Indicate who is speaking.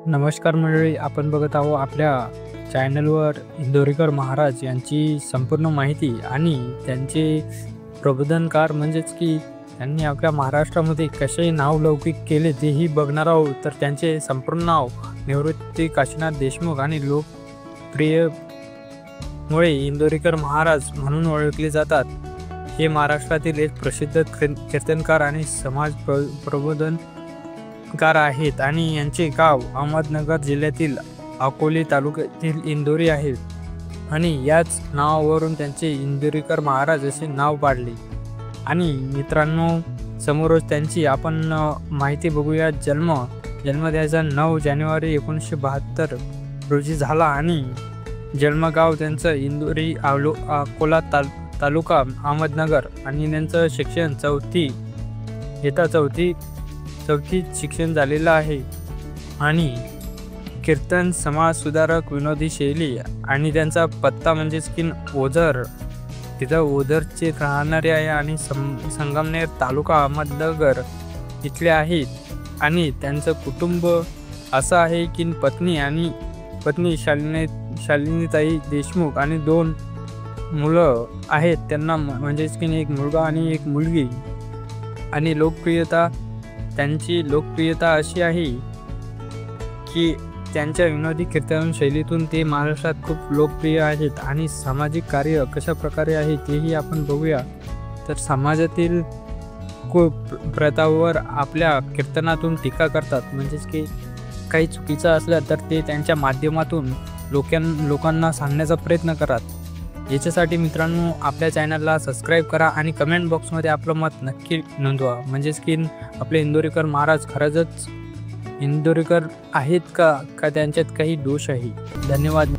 Speaker 1: नमस्कार मंडळी, आपण बघत आहोत आपल्या चॅनलवर इंदोरीकर महाराज यांची संपूर्ण माहिती आणि त्यांचे प्रबोधनकार म्हणजेच की त्यांनी आपल्या महाराष्ट्रामध्ये कसे नावलौकिक केले तेही बघणार आहोत. तर त्यांचे संपूर्ण नाव निवृत्ती काशीनाथ देशमुख आणि लोकप्रियमुळे इंदोरीकर महाराज म्हणून ओळखले जातात. हे महाराष्ट्रातील एक प्रसिद्ध कीर्तनकार आणि समाज प्रबोधनकार आहेत आणि यांचे गाव अहमदनगर जिल्ह्यातील अकोले तालुक्यातील इंदोरी आहे आणि याच नावावरून त्यांचे इंदोरीकर महाराज असे नाव पाडले. आणि मित्रांनो, समोरच त्यांची आपण माहिती बघूया. जन्म त्याचा 9 जानेवारी 1972 रोजी झाला आणि जन्मगाव त्यांचं इंदोरी अकोला तालुका अहमदनगर आणि त्यांचं शिक्षण चौथी शिक्षण झालेलं आहे. आणि कीर्तन, समाज सुधारक, विनोदी शैली आणि त्यांचा पत्ता म्हणजेच की ओझर, तिथं ओझरचे राहणारे आहे आणि संगमनेर तालुका अहमदनगर इथले आहेत. आणि त्यांचं कुटुंब असं आहे की पत्नी शालिनीताई देशमुख आणि 2 मुलं आहेत त्यांना, म्हणजेच की एक मुलगा आणि एक मुलगी. आणि त्यांची लोकप्रियता अशी आहे की त्यांच्या विनोदी कीर्तन शैलीतून ते महाराष्ट्रात खूप लोकप्रिय आहेत. आणि सामाजिक कार्य कशा प्रकारे आहे तेही आपण बघूया. तर समाजातील खूप प्रथावर आपल्या कीर्तनातून टीका करतात, म्हणजेच की काही चुकीचं असलं तर ते त्यांच्या माध्यमातून लोकांना सांगण्याचा प्रयत्न करतात. याच्यासाठी मित्रांनो, आपल्या चॅनलला सबस्क्राईब करा आणि कमेंट बॉक्समध्ये आपलं मत नक्की नोंदवा. म्हणजेच की आपले इंदोरीकर महाराज खरंच इंदोरीकर आहेत का त्यांच्यात काही दोष आहे. धन्यवाद.